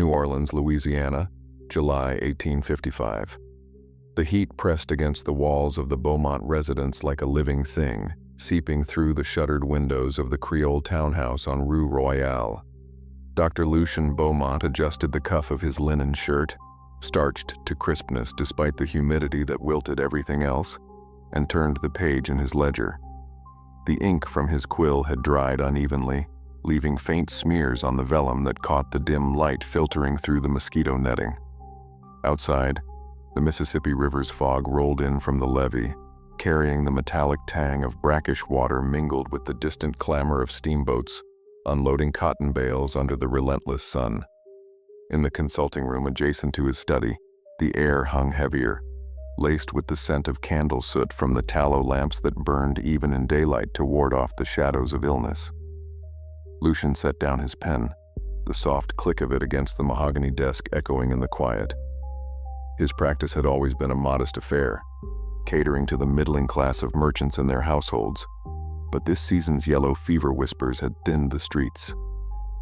New Orleans, Louisiana, July 1855. The heat pressed against the walls of the Beaumont residence like a living thing, seeping through the shuttered windows of the Creole townhouse on Rue Royale. Dr. Lucien Beaumont adjusted the cuff of his linen shirt, starched to crispness despite the humidity that wilted everything else, and turned the page in his ledger. The ink from his quill had dried unevenly, leaving faint smears on the vellum that caught the dim light filtering through the mosquito netting. Outside, the Mississippi River's fog rolled in from the levee, carrying the metallic tang of brackish water mingled with the distant clamor of steamboats, unloading cotton bales under the relentless sun. In the consulting room adjacent to his study, the air hung heavier, laced with the scent of candle soot from the tallow lamps that burned even in daylight to ward off the shadows of illness. Lucien set down his pen, the soft click of it against the mahogany desk echoing in the quiet. His practice had always been a modest affair, catering to the middling class of merchants and their households, but this season's yellow fever whispers had thinned the streets.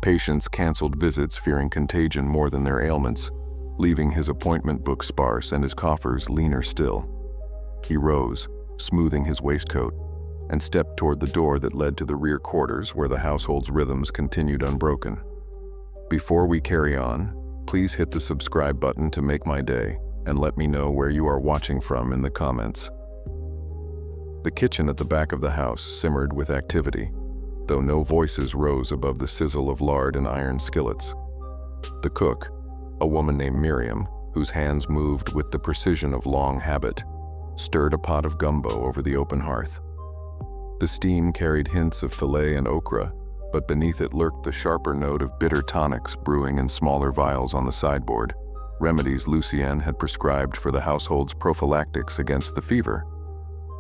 Patients canceled visits fearing contagion more than their ailments, leaving his appointment book sparse and his coffers leaner still. He rose, smoothing his waistcoat, and stepped toward the door that led to the rear quarters where the household's rhythms continued unbroken. Before we carry on, please hit the subscribe button to make my day, and let me know where you are watching from in the comments. The kitchen at the back of the house simmered with activity, though no voices rose above the sizzle of lard and iron skillets. The cook, a woman named Miriam, whose hands moved with the precision of long habit, stirred a pot of gumbo over the open hearth. The steam carried hints of filet and okra, but beneath it lurked the sharper note of bitter tonics brewing in smaller vials on the sideboard, remedies Lucien had prescribed for the household's prophylactics against the fever.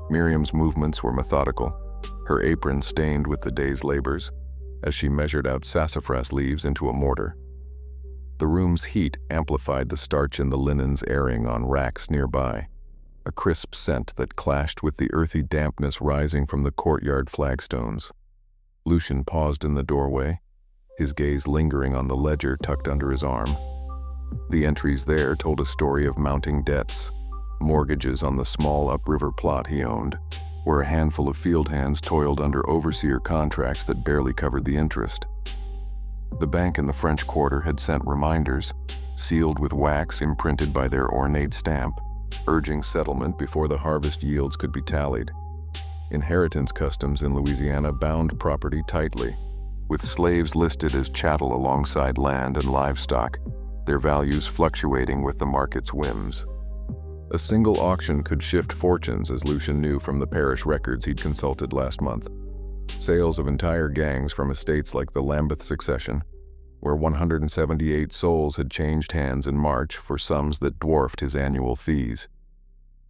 Miriam's movements were methodical, her apron stained with the day's labors, as she measured out sassafras leaves into a mortar. The room's heat amplified the starch in the linens airing on racks nearby, a crisp scent that clashed with the earthy dampness rising from the courtyard flagstones. Lucien paused in the doorway, his gaze lingering on the ledger tucked under his arm. The entries there told a story of mounting debts, mortgages on the small upriver plot he owned, where a handful of field hands toiled under overseer contracts that barely covered the interest. The bank in the French Quarter had sent reminders, sealed with wax imprinted by their ornate stamp, urging settlement before the harvest yields could be tallied. Inheritance customs in Louisiana bound property tightly, with slaves listed as chattel alongside land and livestock, their values fluctuating with the market's whims. A single auction could shift fortunes, as Lucien knew from the parish records he'd consulted last month. Sales of entire gangs from estates like the Lambeth succession, where 178 souls had changed hands in March for sums that dwarfed his annual fees.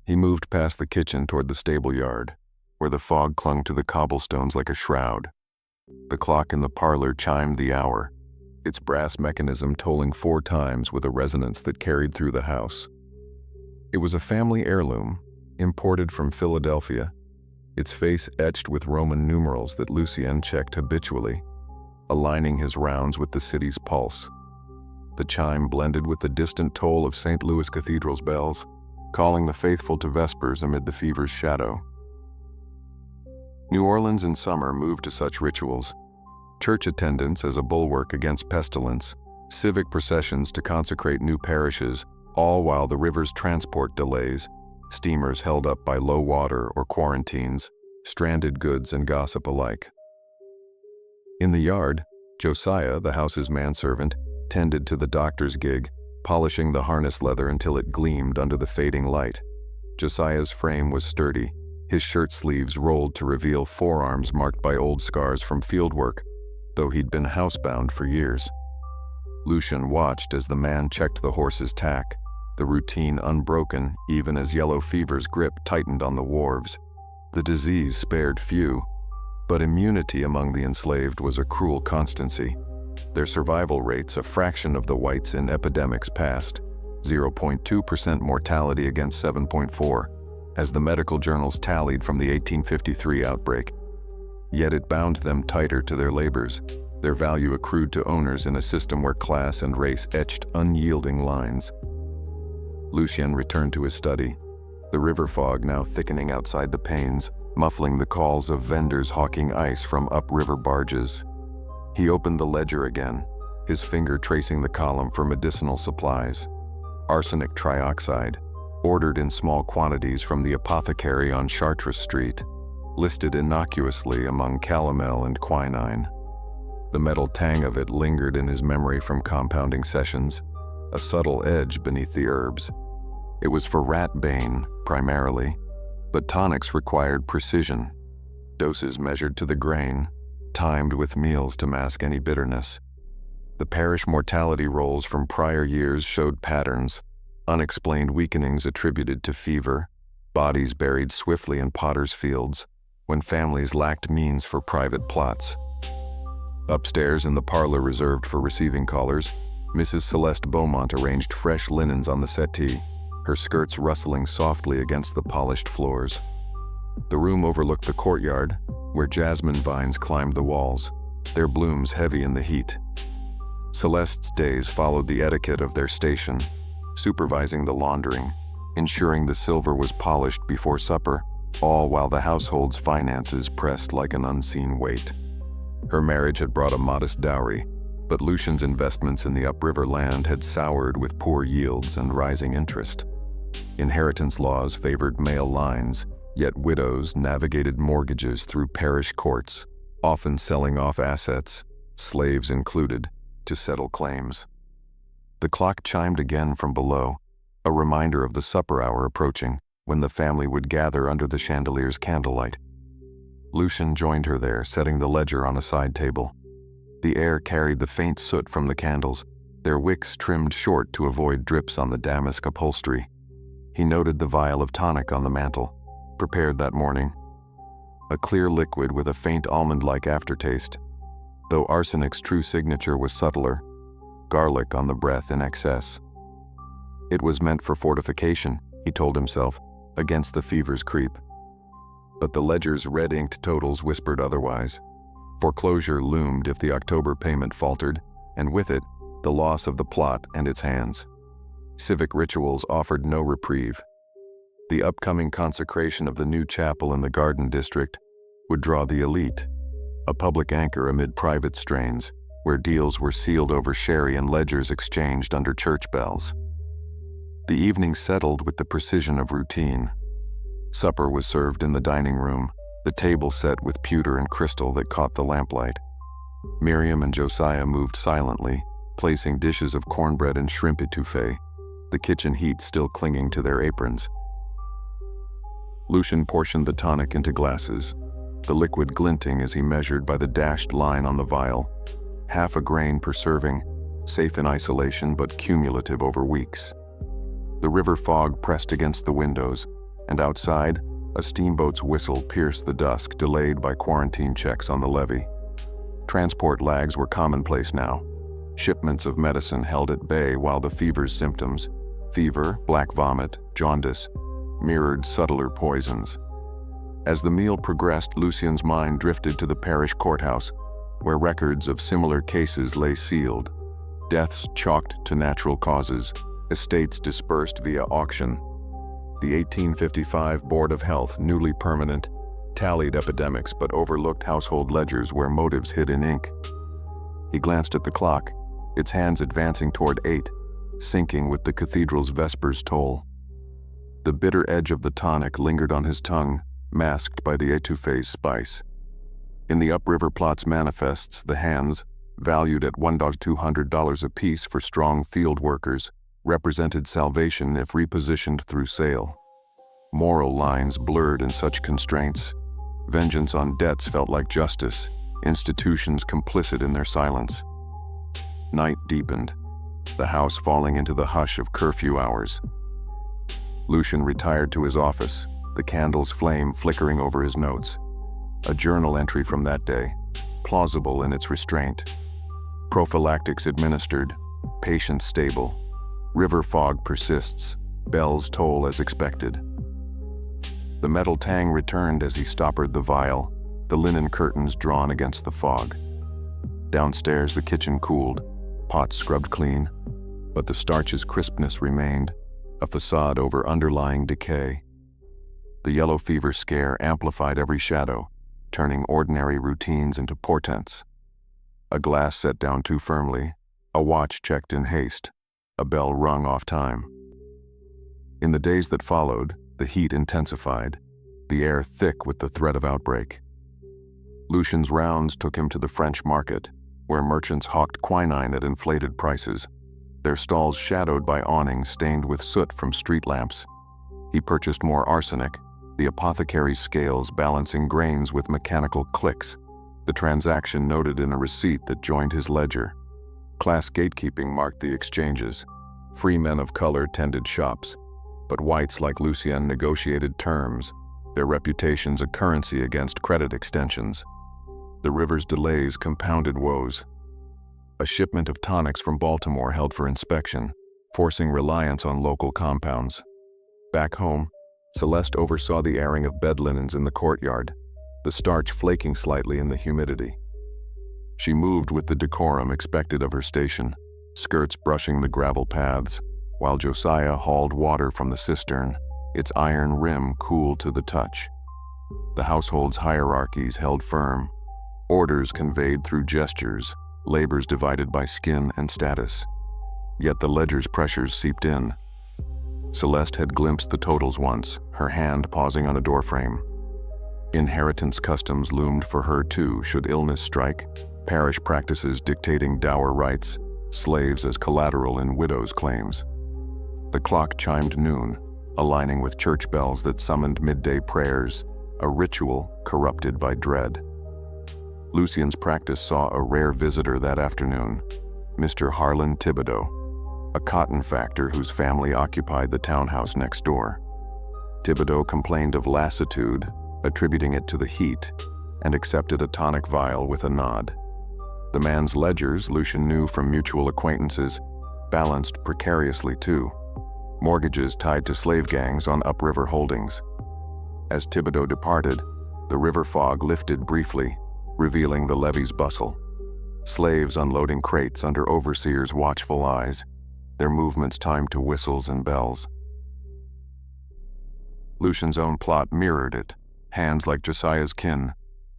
He moved past the kitchen toward the stable yard, where the fog clung to the cobblestones like a shroud. The clock in the parlor chimed the hour, its brass mechanism tolling 4 times with a resonance that carried through the house. It was a family heirloom, imported from Philadelphia, its face etched with Roman numerals that Lucien checked habitually, aligning his rounds with the city's pulse. The chime blended with the distant toll of St. Louis Cathedral's bells, calling the faithful to vespers amid the fever's shadow. New Orleans in summer moved to such rituals: church attendance as a bulwark against pestilence, civic processions to consecrate new parishes, all while the river's transport delays, steamers held up by low water or quarantines, stranded goods and gossip alike. In the yard, Josiah, the house's manservant, tended to the doctor's gig, polishing the harness leather until it gleamed under the fading light. Josiah's frame was sturdy, his shirt sleeves rolled to reveal forearms marked by old scars from fieldwork, though he'd been housebound for years. Lucien watched as the man checked the horse's tack, the routine unbroken even as yellow fever's grip tightened on the wharves. The disease spared few, but immunity among the enslaved was a cruel constancy. Their survival rates a fraction of the whites in epidemics past, 0.2% mortality against 7.4%, as the medical journals tallied from the 1853 outbreak. Yet it bound them tighter to their labors, their value accrued to owners in a system where class and race etched unyielding lines. Lucien returned to his study, the river fog now thickening outside the panes, muffling the calls of vendors hawking ice from upriver barges. He opened the ledger again, his finger tracing the column for medicinal supplies. Arsenic trioxide, ordered in small quantities from the apothecary on Chartres Street, listed innocuously among calomel and quinine. The metal tang of it lingered in his memory from compounding sessions, a subtle edge beneath the herbs. It was for rat bane, primarily, but tonics required precision, doses measured to the grain, timed with meals to mask any bitterness. The parish mortality rolls from prior years showed patterns, unexplained weakenings attributed to fever, bodies buried swiftly in potters' fields, when families lacked means for private plots. Upstairs in the parlor reserved for receiving callers, Mrs. Celeste Beaumont arranged fresh linens on the settee, her skirts rustling softly against the polished floors. The room overlooked the courtyard, where jasmine vines climbed the walls, their blooms heavy in the heat. Celeste's days followed the etiquette of their station, supervising the laundering, ensuring the silver was polished before supper, all while the household's finances pressed like an unseen weight. Her marriage had brought a modest dowry, but Lucien's investments in the upriver land had soured with poor yields and rising interest. Inheritance laws favored male lines, yet widows navigated mortgages through parish courts, often selling off assets, slaves included, to settle claims. The clock chimed again from below, a reminder of the supper hour approaching, when the family would gather under the chandelier's candlelight. Lucien joined her there, setting the ledger on a side table. The air carried the faint soot from the candles, their wicks trimmed short to avoid drips on the damask upholstery. He noted the vial of tonic on the mantel, prepared that morning. A clear liquid with a faint almond-like aftertaste, though arsenic's true signature was subtler, garlic on the breath in excess. It was meant for fortification, he told himself, against the fever's creep. But the ledger's red-inked totals whispered otherwise. Foreclosure loomed if the October payment faltered, and with it, the loss of the plot and its hands. Civic rituals offered no reprieve. The upcoming consecration of the new chapel in the Garden District would draw the elite, a public anchor amid private strains, where deals were sealed over sherry and ledgers exchanged under church bells. The evening settled with the precision of routine. Supper was served in the dining room, the table set with pewter and crystal that caught the lamplight. Miriam and Josiah moved silently, placing dishes of cornbread and shrimp étouffée, the kitchen heat still clinging to their aprons. Lucien portioned the tonic into glasses, the liquid glinting as he measured by the dashed line on the vial, half a grain per serving, safe in isolation but cumulative over weeks. The river fog pressed against the windows, and outside, a steamboat's whistle pierced the dusk, delayed by quarantine checks on the levee. Transport lags were commonplace now. Shipments of medicine held at bay while the fever's symptoms, fever, black vomit, jaundice, mirrored subtler poisons. As the meal progressed, Lucien's mind drifted to the parish courthouse, where records of similar cases lay sealed, deaths chalked to natural causes, estates dispersed via auction. The 1855 Board of Health, newly permanent, tallied epidemics but overlooked household ledgers where motives hid in ink. He glanced at the clock, its hands advancing toward 8, syncing with the cathedral's vespers toll. The bitter edge of the tonic lingered on his tongue, masked by the étouffée's spice. In the upriver plot's manifests, the hands, valued at $1,200 apiece for strong field workers, represented salvation if repositioned through sale. Moral lines blurred in such constraints. Vengeance on debts felt like justice, institutions complicit in their silence. Night deepened, the house falling into the hush of curfew hours. Lucien retired to his office, the candle's flame flickering over his notes. A journal entry from that day, plausible in its restraint. Prophylactics administered, patient stable. River fog persists, bells toll as expected. The metal tang returned as he stoppered the vial, the linen curtains drawn against the fog. Downstairs, the kitchen cooled, pots scrubbed clean, but the starch's crispness remained, a facade over underlying decay. The yellow fever scare amplified every shadow, turning ordinary routines into portents. A glass set down too firmly, a watch checked in haste, a bell rung off time. In the days that followed, the heat intensified, the air thick with the threat of outbreak. Lucian's rounds took him to the French market, where merchants hawked quinine at inflated prices, their stalls shadowed by awnings stained with soot from street lamps. He purchased more arsenic, the apothecary's scales balancing grains with mechanical clicks, the transaction noted in a receipt that joined his ledger. Class gatekeeping marked the exchanges. Free men of color tended shops, but whites like Lucien negotiated terms, their reputations a currency against credit extensions. The river's delays compounded woes. A shipment of tonics from Baltimore held for inspection, forcing reliance on local compounds. Back home, Celeste oversaw the airing of bed linens in the courtyard, the starch flaking slightly in the humidity. She moved with the decorum expected of her station, skirts brushing the gravel paths, while Josiah hauled water from the cistern, its iron rim cool to the touch. The household's hierarchies held firm, orders conveyed through gestures, labors divided by skin and status. Yet the ledger's pressures seeped in. Celeste had glimpsed the totals once, her hand pausing on a doorframe. Inheritance customs loomed for her too should illness strike, parish practices dictating dower rights, slaves as collateral in widows' claims. The clock chimed noon, aligning with church bells that summoned midday prayers, a ritual corrupted by dread. Lucien's practice saw a rare visitor that afternoon, Mr. Harlan Thibodeau, a cotton factor whose family occupied the townhouse next door. Thibodeau complained of lassitude, attributing it to the heat, and accepted a tonic vial with a nod. The man's ledgers, Lucien knew from mutual acquaintances, balanced precariously too, mortgages tied to slave gangs on upriver holdings. As Thibodeau departed, the river fog lifted briefly, revealing the levee's bustle. Slaves unloading crates under overseers' watchful eyes, their movements timed to whistles and bells. Lucian's own plot mirrored it, hands like Josiah's kin,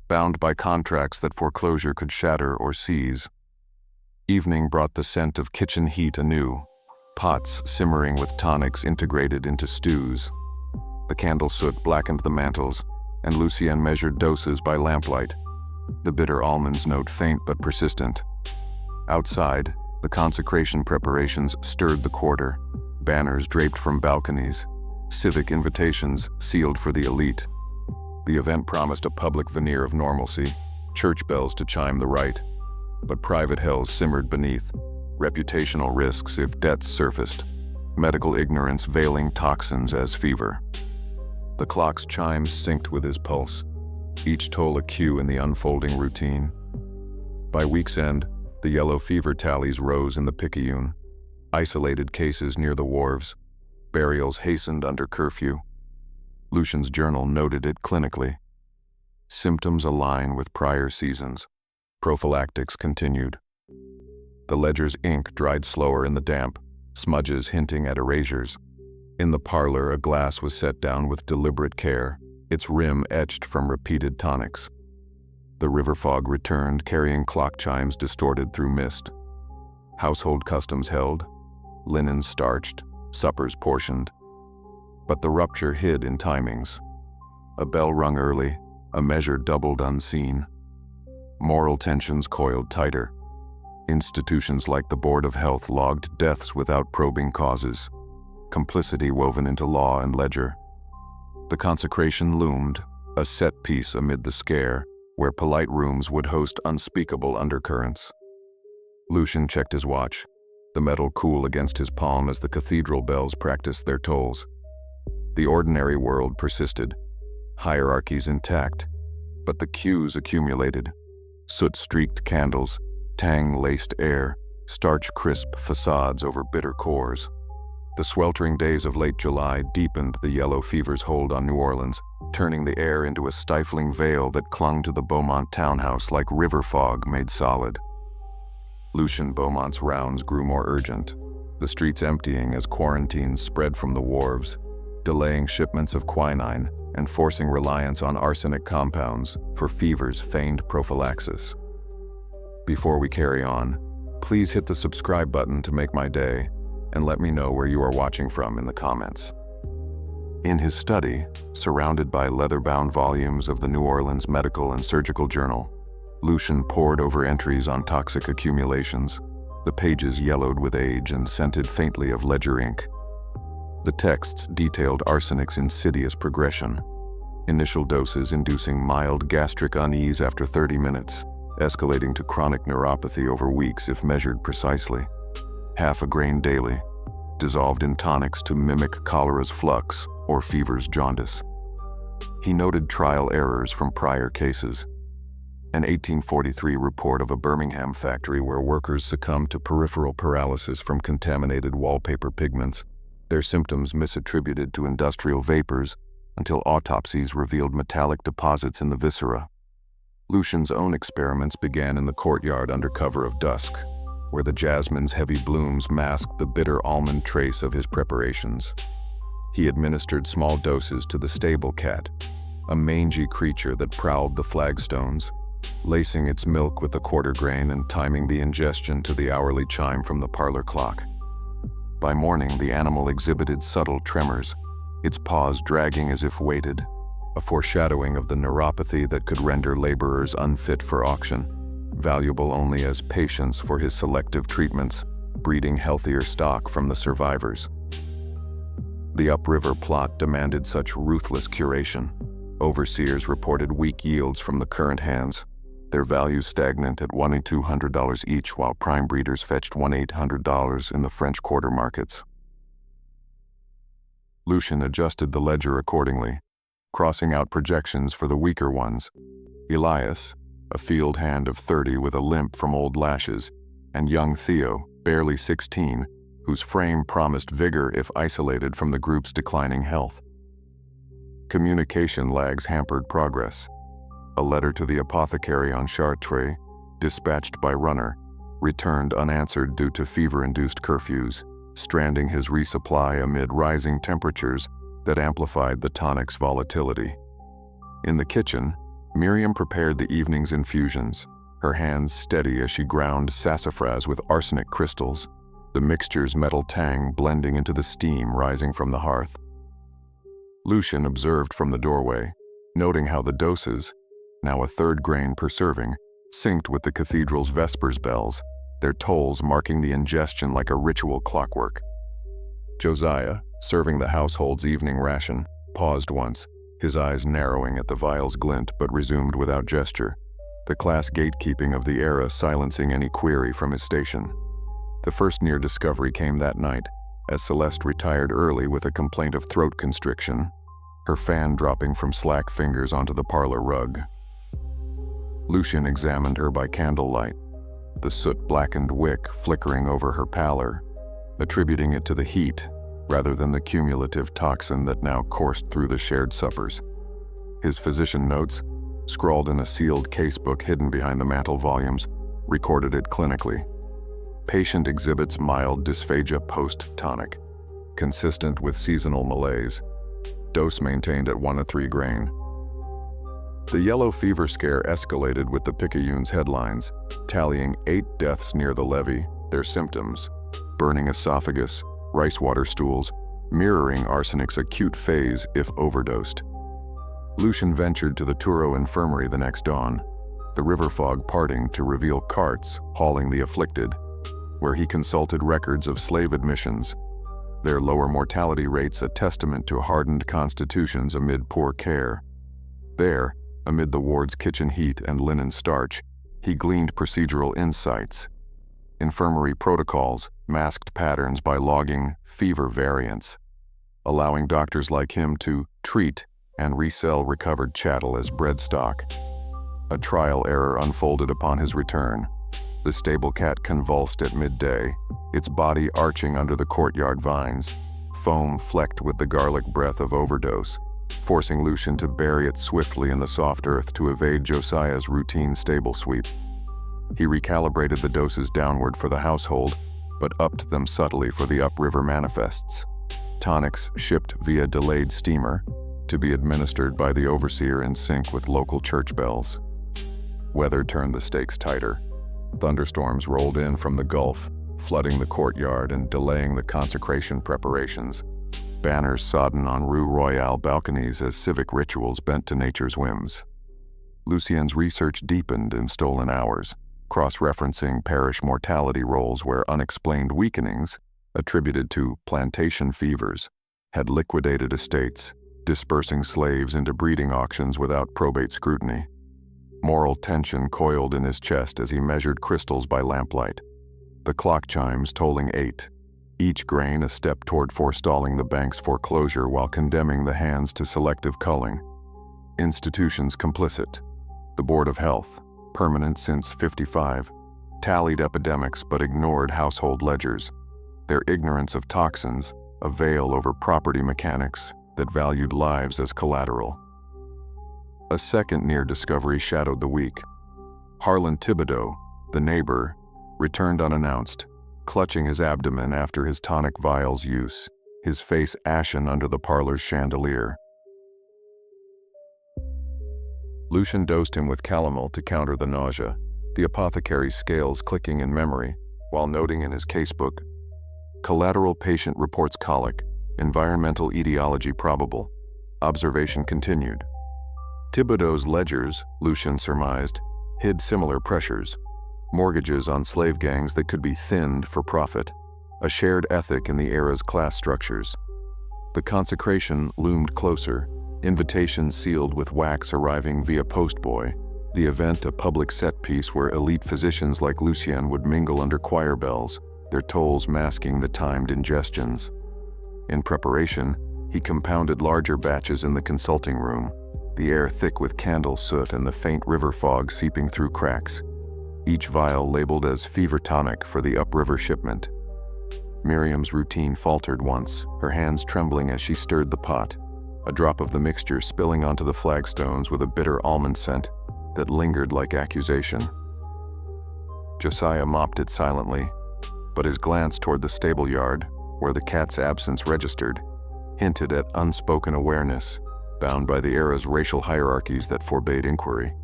bound by contracts that foreclosure could shatter or seize. Evening brought the scent of kitchen heat anew, pots simmering with tonics integrated into stews. The candle soot blackened the mantles, and Lucien measured doses by lamplight, the bitter almond's note faint but persistent. Outside, the consecration preparations stirred the quarter, banners draped from balconies, civic invitations sealed for the elite. The event promised a public veneer of normalcy, church bells to chime the rite, but private hells simmered beneath, reputational risks if debts surfaced, medical ignorance veiling toxins as fever. The clock's chimes synced with his pulse, each toll a cue in the unfolding routine. By week's end, the yellow fever tallies rose in the Picayune, isolated cases near the wharves, burials hastened under curfew. Lucian's journal noted it clinically. Symptoms align with prior seasons. Prophylactics continued. The ledger's ink dried slower in the damp, smudges hinting at erasures. In the parlor, a glass was set down with deliberate care, its rim etched from repeated tonics. The river fog returned, carrying clock chimes distorted through mist. Household customs held, linens starched, suppers portioned. But the rupture hid in timings. A bell rung early, a measure doubled unseen. Moral tensions coiled tighter. Institutions like the Board of Health logged deaths without probing causes, complicity woven into law and ledger. The consecration loomed, a set piece amid the scare, where polite rooms would host unspeakable undercurrents. Lucien checked his watch, the metal cool against his palm as the cathedral bells practiced their tolls. The ordinary world persisted, hierarchies intact, but the cues accumulated. Soot-streaked candles, tang-laced air, starch-crisp facades over bitter cores. The sweltering days of late July deepened the yellow fever's hold on New Orleans, turning the air into a stifling veil that clung to the Beaumont townhouse like river fog made solid. Lucien Beaumont's rounds grew more urgent, the streets emptying as quarantines spread from the wharves, delaying shipments of quinine and forcing reliance on arsenic compounds for fever's feigned prophylaxis. Before we carry on, please hit the subscribe button to make my day, and let me know where you are watching from in the comments. In his study, surrounded by leather-bound volumes of the New Orleans Medical and Surgical Journal, Lucien pored over entries on toxic accumulations, the pages yellowed with age and scented faintly of ledger ink. The texts detailed arsenic's insidious progression, initial doses inducing mild gastric unease after 30 minutes, escalating to chronic neuropathy over weeks if measured precisely, half a grain daily, dissolved in tonics to mimic cholera's flux or fever's jaundice. He noted trial errors from prior cases. An 1843 report of a Birmingham factory where workers succumbed to peripheral paralysis from contaminated wallpaper pigments, their symptoms misattributed to industrial vapors until autopsies revealed metallic deposits in the viscera. Lucien's own experiments began in the courtyard under cover of dusk, where the jasmine's heavy blooms masked the bitter almond trace of his preparations. He administered small doses to the stable cat, a mangy creature that prowled the flagstones, lacing its milk with a quarter grain and timing the ingestion to the hourly chime from the parlor clock. By morning, the animal exhibited subtle tremors, its paws dragging as if weighted, a foreshadowing of the neuropathy that could render laborers unfit for auction, valuable only as patients for his selective treatments, breeding healthier stock from the survivors. The upriver plot demanded such ruthless curation. Overseers reported weak yields from the current hands, their values stagnant at $1,200 each, while prime breeders fetched $1,800 in the French quarter markets. Lucien adjusted the ledger accordingly, crossing out projections for the weaker ones. Elias, a field hand of 30 with a limp from old lashes, and young Theo, barely 16, whose frame promised vigor if isolated from the group's declining health. Communication lags hampered progress. A letter to the apothecary on Chartres, dispatched by runner, returned unanswered due to fever-induced curfews, stranding his resupply amid rising temperatures that amplified the tonic's volatility. In the kitchen, Miriam prepared the evening's infusions, her hands steady as she ground sassafras with arsenic crystals, the mixture's metal tang blending into the steam rising from the hearth. Lucien observed from the doorway, noting how the doses, now a third grain per serving, synced with the cathedral's vespers bells, their tolls marking the ingestion like a ritual clockwork. Josiah, serving the household's evening ration, paused once, his eyes narrowing at the vial's glint, but resumed without gesture, the class gatekeeping of the era silencing any query from his station. The first near discovery came that night, as Celeste retired early with a complaint of throat constriction, her fan dropping from slack fingers onto the parlor rug. Lucien examined her by candlelight, the soot-blackened wick flickering over her pallor, attributing it to the heat rather than the cumulative toxin that now coursed through the shared suppers. His physician notes, scrawled in a sealed casebook hidden behind the mantel volumes, recorded it clinically. Patient exhibits mild dysphagia post-tonic, consistent with seasonal malaise. Dose maintained at 1/3 grain. The yellow fever scare escalated with the Picayune's headlines, tallying 8 deaths near the levee, their symptoms, burning esophagus, rice water stools, mirroring arsenic's acute phase if overdosed. Lucien ventured to the Touro infirmary the next dawn, the river fog parting to reveal carts hauling the afflicted, where he consulted records of slave admissions, their lower mortality rates a testament to hardened constitutions amid poor care. There, amid the ward's kitchen heat and linen starch, he gleaned procedural insights, infirmary protocols, masked patterns by logging fever variants, allowing doctors like him to treat and resell recovered chattel as breadstock. A trial error unfolded upon his return. The stable cat convulsed at midday, its body arching under the courtyard vines, foam flecked with the garlic breath of overdose, forcing Lucien to bury it swiftly in the soft earth to evade Josiah's routine stable sweep. He recalibrated the doses downward for the household, but upped them subtly for the upriver manifests. Tonics shipped via delayed steamer, to be administered by the overseer in sync with local church bells. Weather turned the stakes tighter. Thunderstorms rolled in from the Gulf, flooding the courtyard and delaying the consecration preparations. Banners sodden on Rue Royale balconies as civic rituals bent to nature's whims. Lucien's research deepened in stolen hours, cross-referencing parish mortality rolls where unexplained weakenings, attributed to plantation fevers, had liquidated estates, dispersing slaves into breeding auctions without probate scrutiny. Moral tension coiled in his chest as he measured crystals by lamplight. The clock chimes tolling 8, each grain a step toward forestalling the bank's foreclosure while condemning the hands to selective culling. Institutions complicit. The Board of Health, permanent since '55, tallied epidemics but ignored household ledgers. Their ignorance of toxins, a veil over property mechanics that valued lives as collateral. A second near discovery shadowed the week. Harlan Thibodeau, the neighbor, returned unannounced, clutching his abdomen after his tonic vial's use, his face ashen under the parlor's chandelier. Lucien dosed him with calomel to counter the nausea, the apothecary's scales clicking in memory, while noting in his casebook, "Collateral patient reports colic, environmental etiology probable. Observation continued." Thibodeau's ledgers, Lucien surmised, hid similar pressures. Mortgages on slave gangs that could be thinned for profit, a shared ethic in the era's class structures. The consecration loomed closer, invitations sealed with wax arriving via postboy, the event a public set piece where elite physicians like Lucien would mingle under choir bells, their tolls masking the timed ingestions. In preparation, he compounded larger batches in the consulting room, the air thick with candle soot and the faint river fog seeping through cracks, each vial labeled as fever tonic for the upriver shipment. Miriam's routine faltered once, her hands trembling as she stirred the pot, a drop of the mixture spilling onto the flagstones with a bitter almond scent that lingered like accusation. Josiah mopped it silently, but his glance toward the stable yard, where the cat's absence registered, hinted at unspoken awareness, bound by the era's racial hierarchies that forbade inquiry.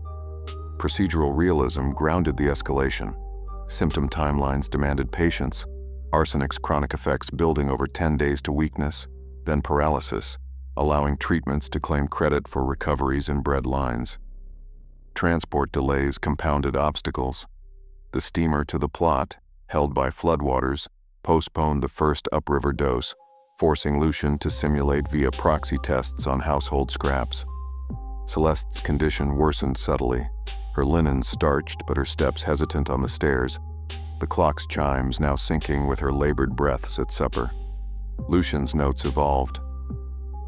Procedural realism grounded the escalation. Symptom timelines demanded patience, arsenic's chronic effects building over 10 days to weakness, then paralysis, allowing treatments to claim credit for recoveries in bred lines. Transport delays compounded obstacles. The steamer to the plot, held by floodwaters, postponed the first upriver dose, forcing Lucien to simulate via proxy tests on household scraps. Celeste's condition worsened subtly, her linen starched but her steps hesitant on the stairs, the clock's chimes now syncing with her labored breaths at supper. Lucien's notes evolved.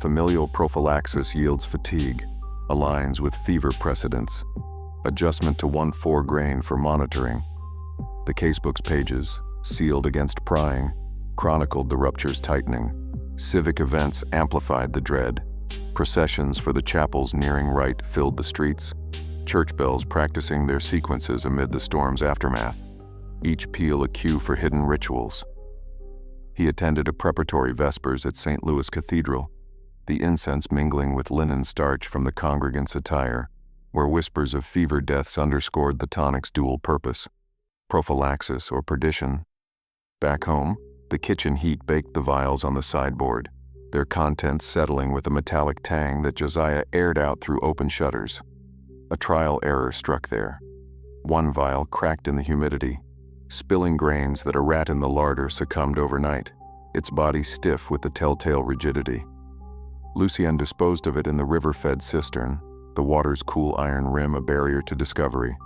Familial prophylaxis yields fatigue, aligns with fever precedents. Adjustment to 1,4 grain for monitoring. The casebook's pages, sealed against prying, chronicled the rupture's tightening. Civic events amplified the dread. Processions for the chapel's nearing rite filled the streets, church bells practicing their sequences amid the storm's aftermath, each peal a cue for hidden rituals. He attended a preparatory vespers at St. Louis Cathedral, the incense mingling with linen starch from the congregants' attire, where whispers of fever deaths underscored the tonic's dual purpose, prophylaxis or perdition. Back home, the kitchen heat baked the vials on the sideboard, their contents settling with a metallic tang that Josiah aired out through open shutters. A trial error struck there. One vial cracked in the humidity, spilling grains that a rat in the larder succumbed overnight, its body stiff with the telltale rigidity. Lucien disposed of it in the river-fed cistern, the water's cool iron rim a barrier to discovery,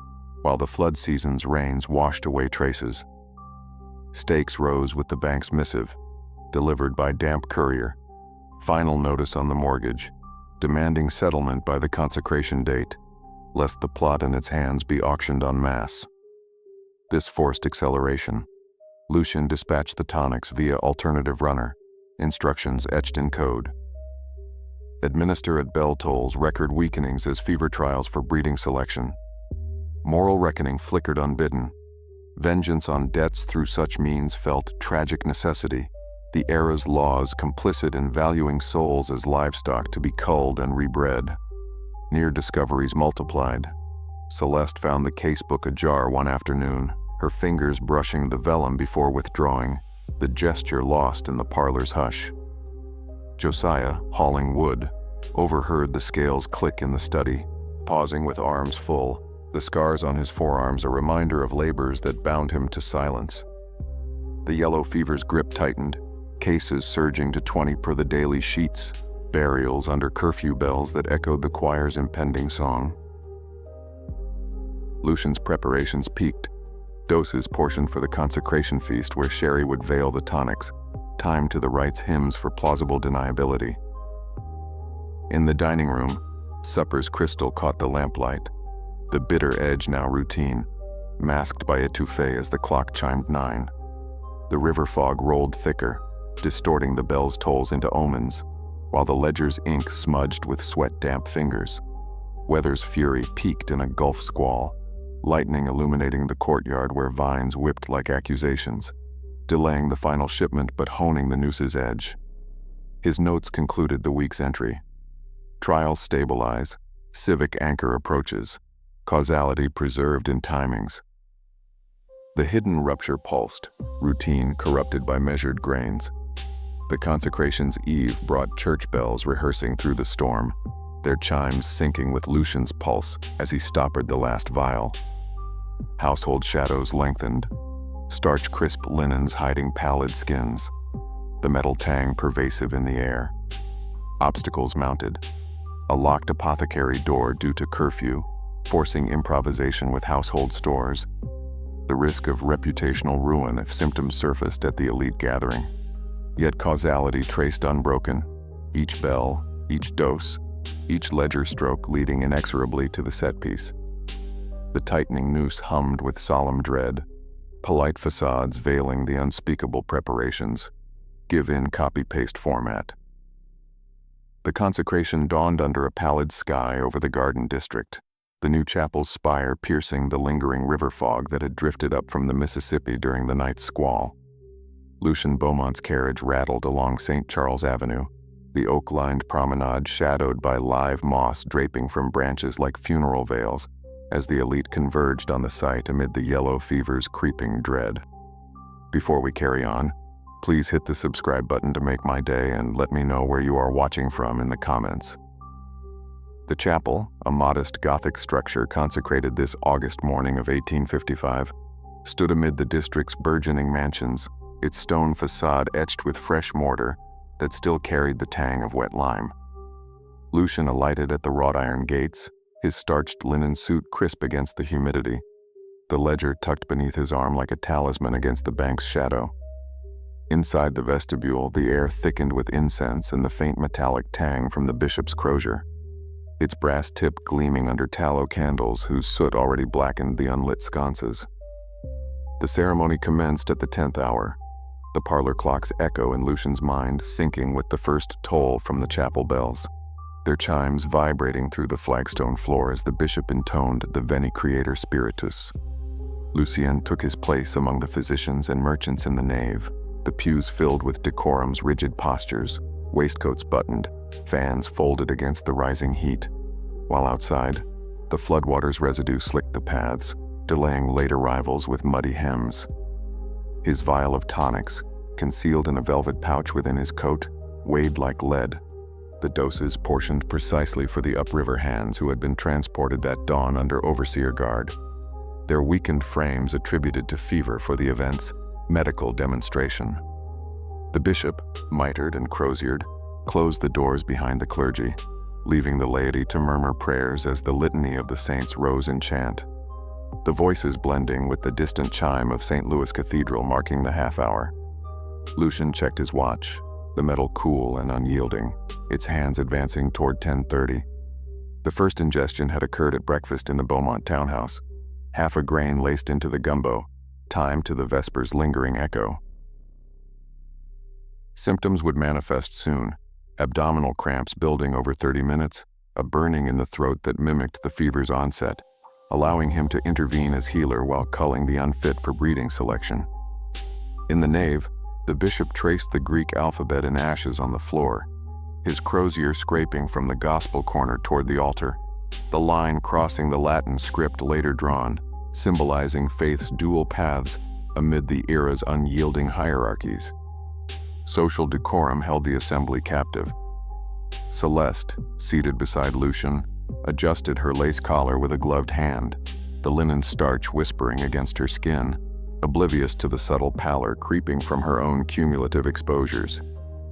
while the flood season's rains washed away traces. Stakes rose with the bank's missive, delivered by damp courier. Final notice on the mortgage, demanding settlement by the consecration date, lest the plot in its hands be auctioned en masse. This forced acceleration. Lucien dispatched the tonics via alternative runner, instructions etched in code. Administer at bell tolls record weakenings as fever trials for breeding selection. Moral reckoning flickered unbidden. Vengeance on debts through such means felt tragic necessity, the era's laws complicit in valuing souls as livestock to be culled and rebred. Near discoveries multiplied. Celeste found the casebook ajar one afternoon, her fingers brushing the vellum before withdrawing, the gesture lost in the parlor's hush. Josiah, hauling wood, overheard the scales click in the study, pausing with arms full, the scars on his forearms a reminder of labors that bound him to silence. The yellow fever's grip tightened, cases surging to 20 per the daily sheets, burials under curfew bells that echoed the choir's impending song. Lucian's preparations peaked, doses portioned for the consecration feast where Sherry would veil the tonics, timed to the rites hymns for plausible deniability. In the dining room, supper's crystal caught the lamplight, the bitter edge now routine, masked by etouffee as the clock chimed 9. The river fog rolled thicker, distorting the bell's tolls into omens, while the ledger's ink smudged with sweat-damp fingers. Weather's fury peaked in a gulf squall, lightning illuminating the courtyard where vines whipped like accusations, delaying the final shipment but honing the noose's edge. His notes concluded the week's entry. Trials stabilize, civic anchor approaches, causality preserved in timings. The hidden rupture pulsed, routine corrupted by measured grains. The consecration's eve brought church bells rehearsing through the storm, their chimes syncing with Lucian's pulse as he stoppered the last vial. Household shadows lengthened, starch-crisp linens hiding pallid skins, the metal tang pervasive in the air. Obstacles mounted. A locked apothecary door due to curfew, forcing improvisation with household stores. The risk of reputational ruin if symptoms surfaced at the elite gathering. Yet causality traced unbroken, each bell, each dose, each ledger stroke leading inexorably to the set piece. The tightening noose hummed with solemn dread, polite facades veiling the unspeakable preparations, give-in copy-paste format. The consecration dawned under a pallid sky over the garden district, the new chapel's spire piercing the lingering river fog that had drifted up from the Mississippi during the night's squall. Lucian Beaumont's carriage rattled along St. Charles Avenue, the oak-lined promenade shadowed by live moss draping from branches like funeral veils as the elite converged on the site amid the yellow fever's creeping dread. Before we carry on, please hit the subscribe button to make my day and let me know where you are watching from in the comments. The chapel, a modest Gothic structure consecrated this August morning of 1855, stood amid the district's burgeoning mansions, its stone facade etched with fresh mortar that still carried the tang of wet lime. Lucian alighted at the wrought iron gates, his starched linen suit crisp against the humidity, the ledger tucked beneath his arm like a talisman against the bank's shadow. Inside the vestibule, the air thickened with incense and the faint metallic tang from the bishop's crozier, its brass tip gleaming under tallow candles whose soot already blackened the unlit sconces. The ceremony commenced at the 10th hour, the parlor clock's echo in Lucian's mind syncing with the first toll from the chapel bells, their chimes vibrating through the flagstone floor as the bishop intoned the Veni Creator Spiritus. Lucien took his place among the physicians and merchants in the nave, the pews filled with decorum's rigid postures, waistcoats buttoned, fans folded against the rising heat, while outside, the floodwater's residue slicked the paths, delaying late arrivals with muddy hems. His vial of tonics, concealed in a velvet pouch within his coat, weighed like lead, the doses portioned precisely for the upriver hands who had been transported that dawn under overseer guard, their weakened frames attributed to fever for the event's medical demonstration. The bishop, mitred and croziered, closed the doors behind the clergy, leaving the laity to murmur prayers as the litany of the saints rose in chant, the voices blending with the distant chime of St. Louis Cathedral marking the half-hour. Lucian checked his watch, the metal cool and unyielding, its hands advancing toward 10:30. The first ingestion had occurred at breakfast in the Beaumont townhouse, half a grain laced into the gumbo, timed to the vesper's lingering echo. Symptoms would manifest soon, abdominal cramps building over 30 minutes, a burning in the throat that mimicked the fever's onset, allowing him to intervene as healer while culling the unfit for breeding selection. In the nave, the bishop traced the Greek alphabet in ashes on the floor, his crozier scraping from the gospel corner toward the altar, the line crossing the Latin script later drawn, symbolizing faith's dual paths amid the era's unyielding hierarchies. Social decorum held the assembly captive. Celeste, seated beside Lucian, adjusted her lace collar with a gloved hand, the linen starch whispering against her skin, oblivious to the subtle pallor creeping from her own cumulative exposures.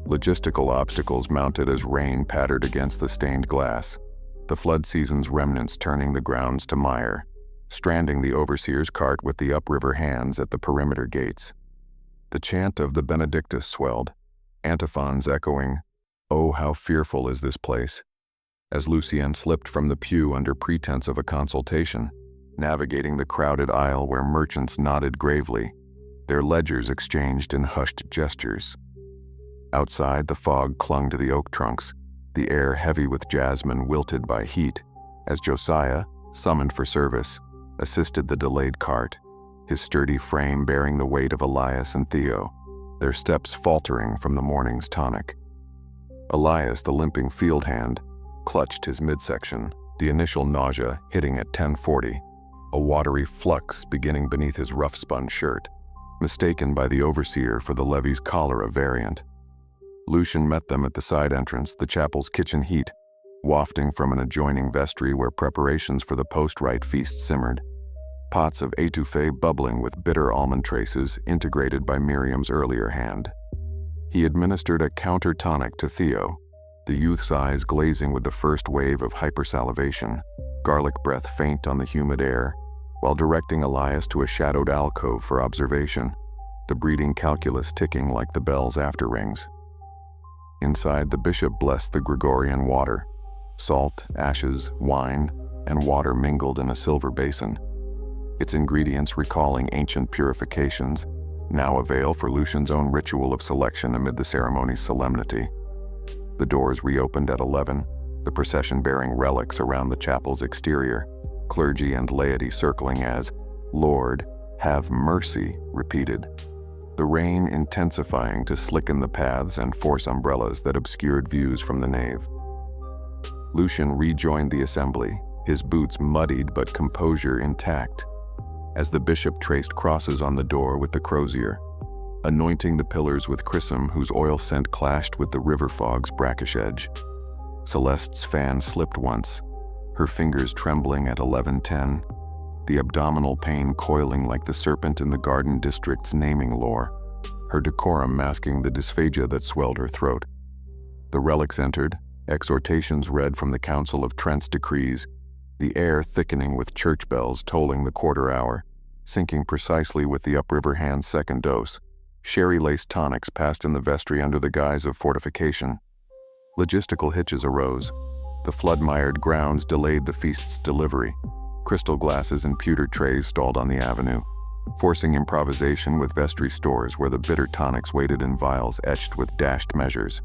Logistical obstacles mounted as rain pattered against the stained glass, the flood season's remnants turning the grounds to mire, stranding the overseer's cart with the upriver hands at the perimeter gates. The chant of the Benedictus swelled, antiphons echoing, "Oh, how fearful is this place," as Lucien slipped from the pew under pretense of a consultation, navigating the crowded aisle where merchants nodded gravely, their ledgers exchanged in hushed gestures. Outside, the fog clung to the oak trunks, the air heavy with jasmine wilted by heat, as Josiah, summoned for service, assisted the delayed cart, his sturdy frame bearing the weight of Elias and Theo, their steps faltering from the morning's tonic. Elias, the limping field hand, clutched his midsection, the initial nausea hitting at 10:40, a watery flux beginning beneath his rough-spun shirt, mistaken by the overseer for the levy's cholera variant. Lucian met them at the side entrance, the chapel's kitchen heat, wafting from an adjoining vestry where preparations for the post-rite feast simmered, pots of étouffée bubbling with bitter almond traces integrated by Miriam's earlier hand. He administered a counter-tonic to Theo, the youth's eyes glazing with the first wave of hypersalivation, garlic breath faint on the humid air, while directing Elias to a shadowed alcove for observation, the breeding calculus ticking like the bell's after-rings. Inside, the bishop blessed the Gregorian water. Salt, ashes, wine, and water mingled in a silver basin, its ingredients recalling ancient purifications, now a veil for Lucian's own ritual of selection amid the ceremony's solemnity. The doors reopened at 11, the procession bearing relics around the chapel's exterior, clergy and laity circling as, "Lord, have mercy," repeated, the rain intensifying to slicken the paths and force umbrellas that obscured views from the nave. Lucian rejoined the assembly, his boots muddied but composure intact, as the bishop traced crosses on the door with the crozier, anointing the pillars with chrism whose oil scent clashed with the river fog's brackish edge. Celeste's fan slipped once, her fingers trembling at 11:10, the abdominal pain coiling like the serpent in the Garden District's naming lore, her decorum masking the dysphagia that swelled her throat. The relics entered, exhortations read from the Council of Trent's decrees, the air thickening with church bells tolling the quarter hour, syncing precisely with the upriver hand's second dose. Sherry-laced tonics passed in the vestry under the guise of fortification. Logistical hitches arose. The flood-mired grounds delayed the feast's delivery. Crystal glasses and pewter trays stalled on the avenue, forcing improvisation with vestry stores where the bitter tonics waited in vials etched with dashed measures.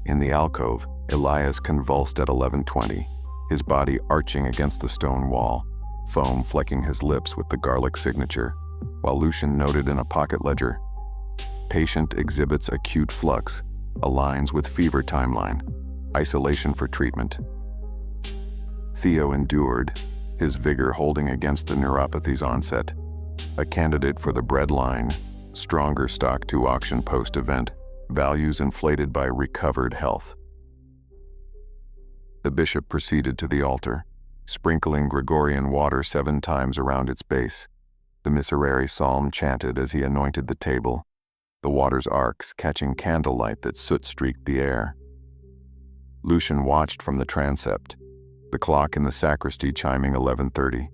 In the alcove, Elias convulsed at 11:20, his body arching against the stone wall, foam flecking his lips with the garlic signature, while Lucian noted in a pocket ledger, "Patient exhibits acute flux, aligns with fever timeline, isolation for treatment." Theo endured, his vigor holding against the neuropathy's onset, a candidate for the bread line, stronger stock to auction post-event, values inflated by recovered health. The bishop proceeded to the altar, sprinkling Gregorian water 7 times around its base. The miserere psalm chanted as he anointed the table, the water's arcs catching candlelight that soot-streaked the air. Lucian watched from the transept, the clock in the sacristy chiming 11:30,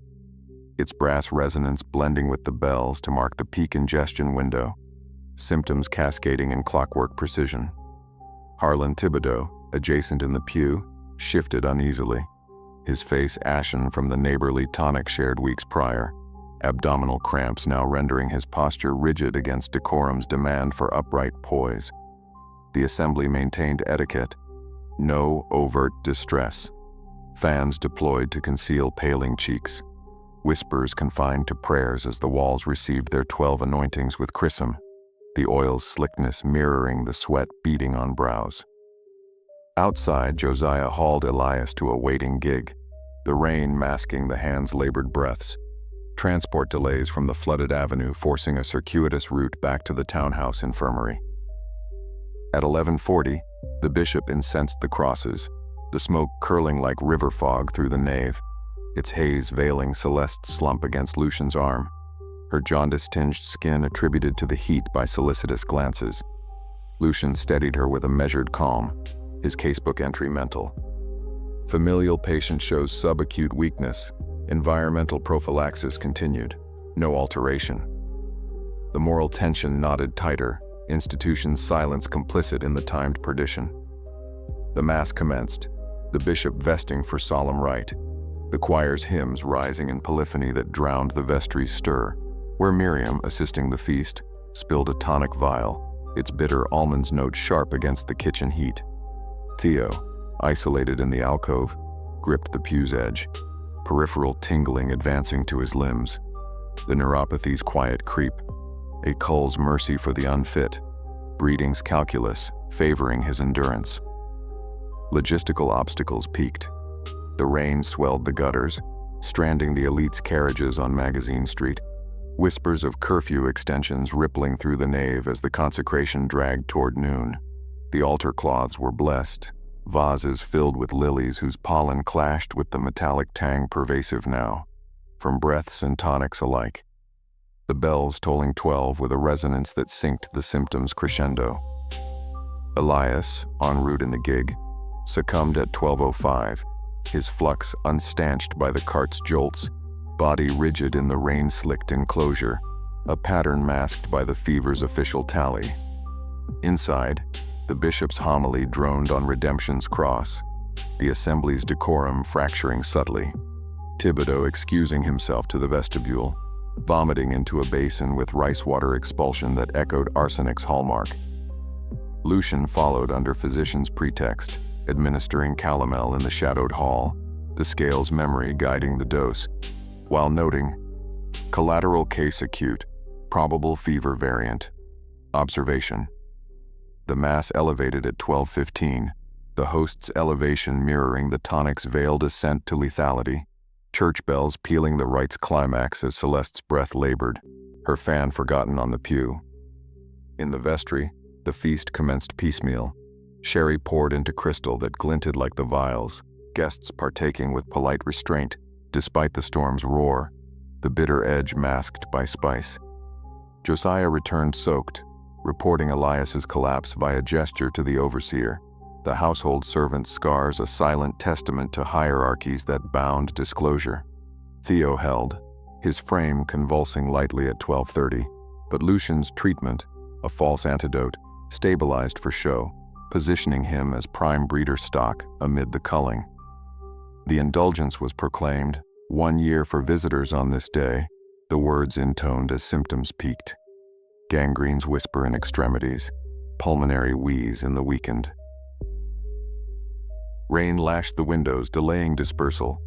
its brass resonance blending with the bells to mark the peak ingestion window, symptoms cascading in clockwork precision. Harlan Thibodeau, adjacent in the pew, shifted uneasily, his face ashen from the neighborly tonic shared weeks prior, abdominal cramps now rendering his posture rigid against decorum's demand for upright poise. The assembly maintained etiquette, no overt distress, fans deployed to conceal paling cheeks, whispers confined to prayers as the walls received their 12 anointings with chrism, the oil's slickness mirroring the sweat beading on brows. Outside, Josiah hauled Elias to a waiting gig, the rain masking the hands' labored breaths, transport delays from the flooded avenue forcing a circuitous route back to the townhouse infirmary. At 11:40, the bishop incensed the crosses, the smoke curling like river fog through the nave, its haze veiling Celeste's slump against Lucian's arm, her jaundice-tinged skin attributed to the heat by solicitous glances. Lucian steadied her with a measured calm, his casebook entry mental. Familial patient shows subacute weakness. Environmental prophylaxis continued. No alteration. The moral tension knotted tighter, institution's silence complicit in the timed perdition. The mass commenced, the bishop vesting for solemn rite, the choir's hymns rising in polyphony that drowned the vestry's stir, where Miriam, assisting the feast, spilled a tonic vial, its bitter almonds note sharp against the kitchen heat. Theo, isolated in the alcove, gripped the pew's edge, peripheral tingling advancing to his limbs. The neuropathy's quiet creep, a cull's mercy for the unfit, breeding's calculus favoring his endurance. Logistical obstacles peaked. The rain swelled the gutters, stranding the elite's carriages on Magazine Street, whispers of curfew extensions rippling through the nave as the consecration dragged toward noon. The altar cloths were blessed, vases filled with lilies whose pollen clashed with the metallic tang pervasive now, from breaths and tonics alike. The bells tolling 12 with a resonance that synced the symptoms crescendo. Elias, en route in the gig, succumbed at 12:05, his flux unstanched by the cart's jolts, body rigid in the rain-slicked enclosure, a pattern masked by the fever's official tally. Inside, the bishop's homily droned on redemption's cross, the assembly's decorum fracturing subtly, Thibodeau excusing himself to the vestibule, vomiting into a basin with rice water expulsion that echoed arsenic's hallmark. Lucian followed under physician's pretext, administering calomel in the shadowed hall, the scale's memory guiding the dose, while noting, collateral case acute, probable fever variant. Observation. The mass elevated at 12:15, the host's elevation mirroring the tonic's veiled ascent to lethality, church bells pealing the rite's climax as Celeste's breath labored, her fan forgotten on the pew. In the vestry, the feast commenced piecemeal, sherry poured into crystal that glinted like the vials, guests partaking with polite restraint, despite the storm's roar, the bitter edge masked by spice. Josiah returned soaked, reporting Elias's collapse via gesture to the overseer, the household servant's scars a silent testament to hierarchies that bound disclosure. Theo held, his frame convulsing lightly at 12:30, but Lucian's treatment, a false antidote, stabilized for show, positioning him as prime breeder stock amid the culling. The indulgence was proclaimed, 1 year for visitors on this day, the words intoned as symptoms peaked. Gangrene's whisper in extremities, pulmonary wheeze in the weakened. Rain lashed the windows, delaying dispersal,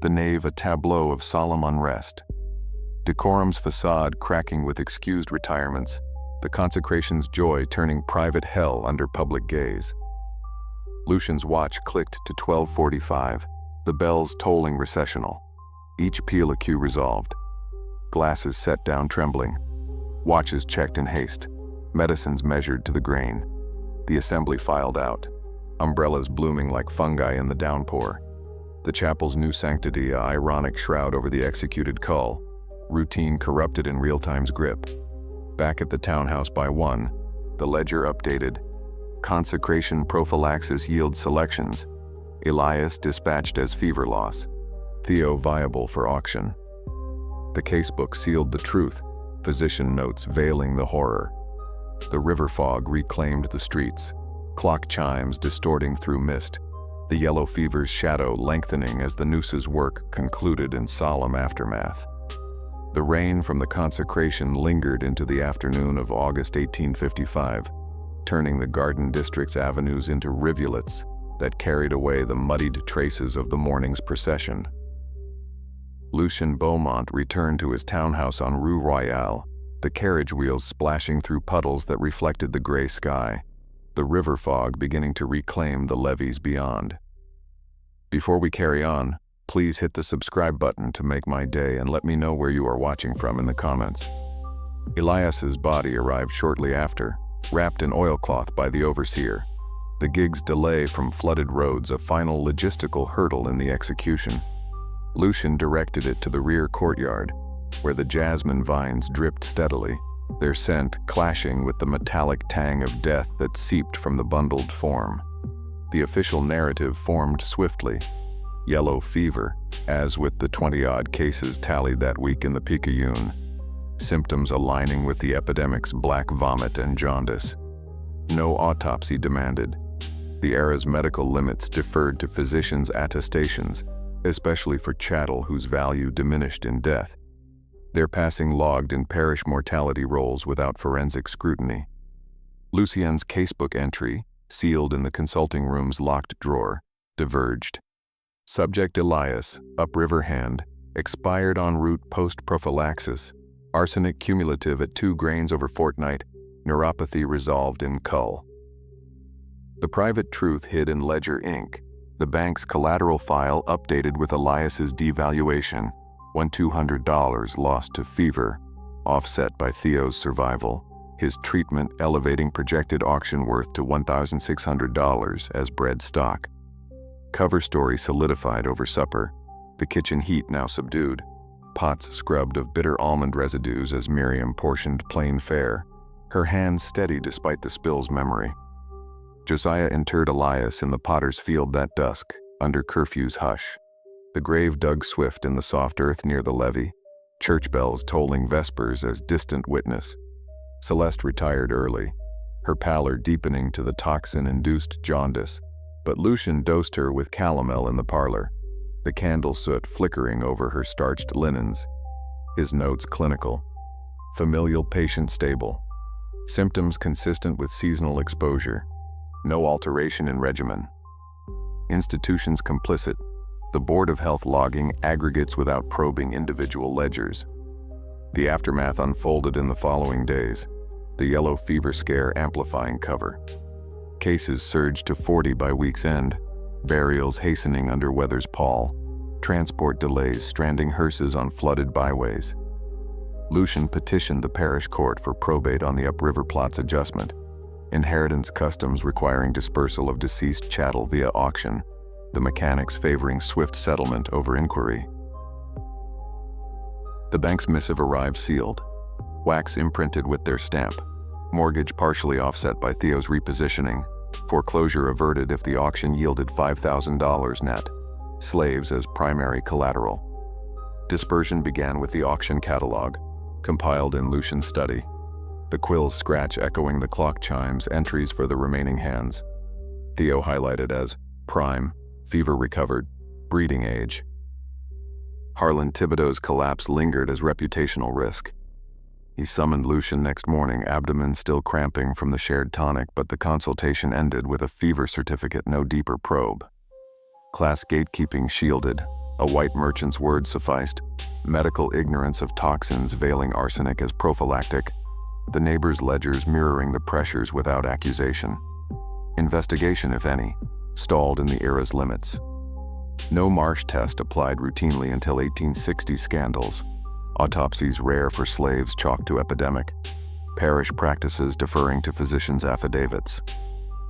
the nave a tableau of solemn unrest. Decorum's facade cracking with excused retirements, the consecration's joy turning private hell under public gaze. Lucian's watch clicked to 12:45, the bells tolling recessional, each peal a cue resolved. Glasses set down trembling, watches checked in haste, medicines measured to the grain. The assembly filed out, umbrellas blooming like fungi in the downpour. The chapel's new sanctity a ironic shroud over the executed cull, routine corrupted in real-time's grip. Back at the townhouse by 1, the ledger updated. Consecration prophylaxis yields selections. Elias dispatched as fever loss. Theo viable for auction. The casebook sealed the truth, physician notes veiling the horror. The river fog reclaimed the streets, clock chimes distorting through mist, the yellow fever's shadow lengthening as the noose's work concluded in solemn aftermath. The rain from the consecration lingered into the afternoon of August 1855, turning the Garden District's avenues into rivulets that carried away the muddied traces of the morning's procession. Lucien Beaumont returned to his townhouse on Rue Royale, the carriage wheels splashing through puddles that reflected the gray sky, the river fog beginning to reclaim the levees beyond. Before we carry on, please hit the subscribe button to make my day and let me know where you are watching from in the comments. Elias's body arrived shortly after, wrapped in oilcloth by the overseer. The gig's delay from flooded roads a final logistical hurdle in the execution. Lucien directed it to the rear courtyard, where the jasmine vines dripped steadily, their scent clashing with the metallic tang of death that seeped from the bundled form. The official narrative formed swiftly. Yellow fever, as with the 20-odd cases tallied that week in the Picayune, symptoms aligning with the epidemic's black vomit and jaundice. No autopsy demanded. The era's medical limits deferred to physicians' attestations, especially for chattel whose value diminished in death. Their passing logged in parish mortality rolls without forensic scrutiny. Lucien's casebook entry, sealed in the consulting room's locked drawer, diverged. Subject Elias, upriver hand, expired en route post-prophylaxis, arsenic cumulative at 2 grains over fortnight, neuropathy resolved in cull. The private truth hid in ledger ink, the bank's collateral file updated with Elias's devaluation, $200 lost to fever, offset by Theo's survival, his treatment elevating projected auction worth to $1,600 as bread stock. Cover story solidified over supper, the kitchen heat now subdued, pots scrubbed of bitter almond residues as Miriam portioned plain fare, her hands steady despite the spill's memory. Josiah interred Elias in the potter's field that dusk, under curfew's hush. The grave dug swift in the soft earth near the levee, church bells tolling vespers as distant witness. Celeste retired early, her pallor deepening to the toxin-induced jaundice, but Lucien dosed her with calomel in the parlor, the candle soot flickering over her starched linens. His notes clinical. Familial patient stable. Symptoms consistent with seasonal exposure. No alteration in regimen. Institutions complicit. The Board of Health logging aggregates without probing individual ledgers. The aftermath unfolded in the following days, the yellow fever scare amplifying cover. Cases surged to 40 by week's end, burials hastening under weather's pall, transport delays stranding hearses on flooded byways. Lucien petitioned the parish court for probate on the upriver plot's adjustment, inheritance customs requiring dispersal of deceased chattel via auction, the mechanics favoring swift settlement over inquiry. The bank's missive arrived sealed, wax imprinted with their stamp, mortgage partially offset by Theo's repositioning, foreclosure averted if the auction yielded $5,000 net, slaves as primary collateral. Dispersion began with the auction catalog, compiled in Lucien's study, the quill's scratch echoing the clock chimes entries for the remaining hands. Theo highlighted as prime, fever recovered, breeding age. Harlan Thibodeau's collapse lingered as reputational risk. He summoned Lucien next morning, abdomen still cramping from the shared tonic, but the consultation ended with a fever certificate, no deeper probe. Class gatekeeping shielded, a white merchant's word sufficed, medical ignorance of toxins veiling arsenic as prophylactic, the neighbors' ledgers mirroring the pressures without accusation. Investigation, if any, stalled in the era's limits. No Marsh test applied routinely until 1860 scandals. Autopsies rare for slaves chalked to epidemic. Parish practices deferring to physicians' affidavits.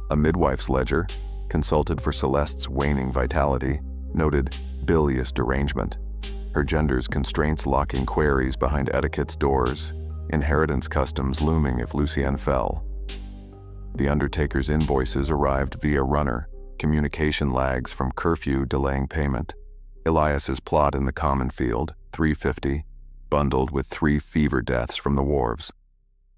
A midwife's ledger, consulted for Celeste's waning vitality, noted bilious derangement. Her gender's constraints locking queries behind etiquette's doors, inheritance customs looming if Lucien fell. The undertaker's invoices arrived via runner, communication lags from curfew delaying payment. Elias's plot in the common field, 350, bundled with 3 fever deaths from the wharves.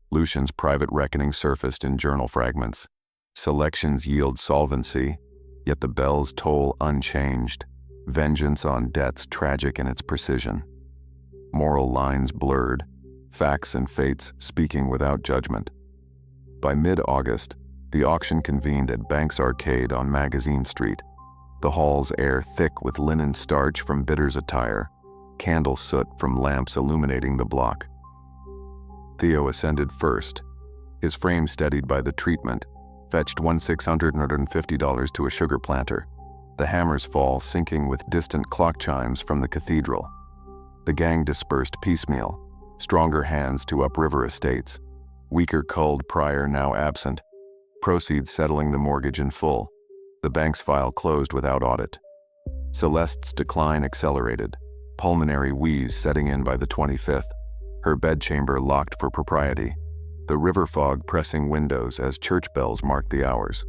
Lucien's private reckoning surfaced in journal fragments. Selections yield solvency, yet the bells toll unchanged, vengeance on debts tragic in its precision. Moral lines blurred, facts and fates speaking without judgment. By mid-August, the auction convened at Banks Arcade on Magazine Street, the hall's air thick with linen starch from bidder's attire, candle soot from lamps illuminating the block. Theo ascended first, his frame steadied by the treatment, fetched $1,650 to a sugar planter, the hammer's fall syncing with distant clock chimes from the cathedral. The gang dispersed piecemeal, stronger hands to upriver estates, weaker culled prior now absent, proceeds settling the mortgage in full, the bank's file closed without audit. Celeste's decline accelerated, pulmonary wheeze setting in by the 25th, her bedchamber locked for propriety, the river fog pressing windows as church bells marked the hours.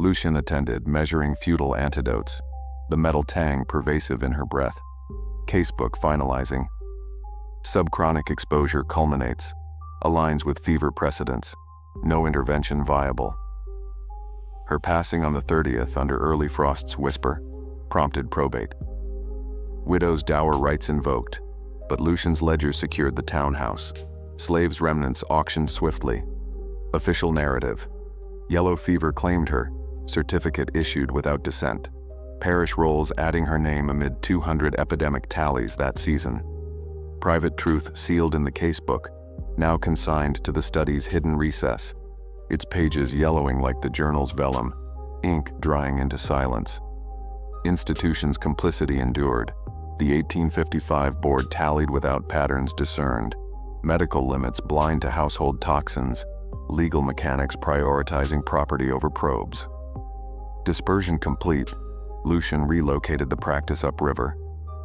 Lucian attended, measuring futile antidotes, the metal tang pervasive in her breath. Casebook finalizing. Subchronic exposure culminates, aligns with fever precedents, no intervention viable. Her passing on the 30th under early frost's whisper prompted probate. Widow's dower rights invoked, but Lucian's ledger secured the townhouse. Slaves' remnants auctioned swiftly. Official narrative. Yellow fever claimed her, certificate issued without dissent. Parish rolls adding her name amid 200 epidemic tallies that season. Private truth sealed in the casebook, now consigned to the study's hidden recess, its pages yellowing like the journal's vellum, ink drying into silence. Institution's complicity endured. The 1855 board tallied without patterns discerned, medical limits blind to household toxins, legal mechanics prioritizing property over probes. Dispersion complete, Lucian relocated the practice upriver.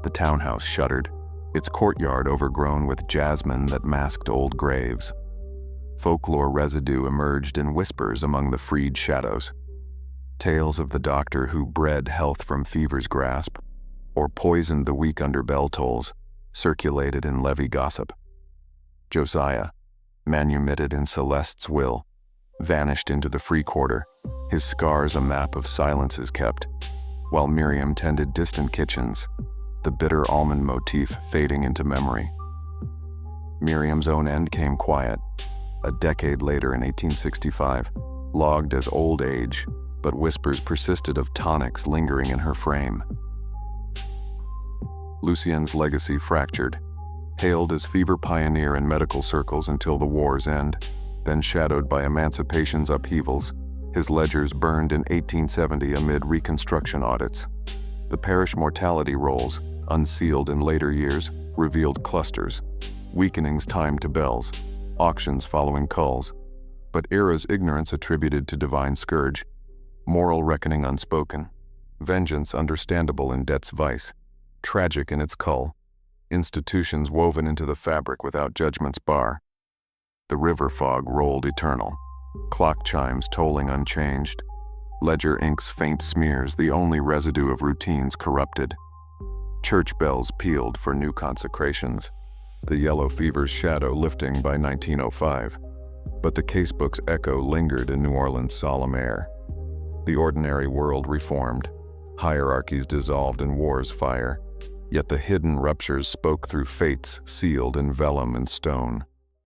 The townhouse shuttered, its courtyard overgrown with jasmine that masked old graves. Folklore residue emerged in whispers among the freed shadows. Tales of the doctor who bred health from fever's grasp, or poisoned the weak under bell tolls, circulated in levy gossip. Josiah, manumitted in Celeste's will, vanished into the free quarter, his scars a map of silences kept, while Miriam tended distant kitchens, the bitter almond motif fading into memory. Miriam's own end came quiet, a decade later in 1865, logged as old age, but whispers persisted of tonics lingering in her frame. Lucien's legacy fractured, hailed as fever pioneer in medical circles until the war's end, then shadowed by emancipation's upheavals, his ledgers burned in 1870 amid Reconstruction audits. The parish mortality rolls, unsealed in later years, revealed clusters, weakenings timed to bells, auctions following culls, but era's ignorance attributed to divine scourge, moral reckoning unspoken, vengeance understandable in debt's vice, tragic in its cull, institutions woven into the fabric without judgment's bar. The river fog rolled eternal, clock chimes tolling unchanged, ledger ink's faint smears the only residue of routines corrupted. Church bells pealed for new consecrations, the yellow fever's shadow lifting by 1905, but the casebook's echo lingered in New Orleans' solemn air. The ordinary world reformed, hierarchies dissolved in war's fire, yet the hidden ruptures spoke through fates sealed in vellum and stone.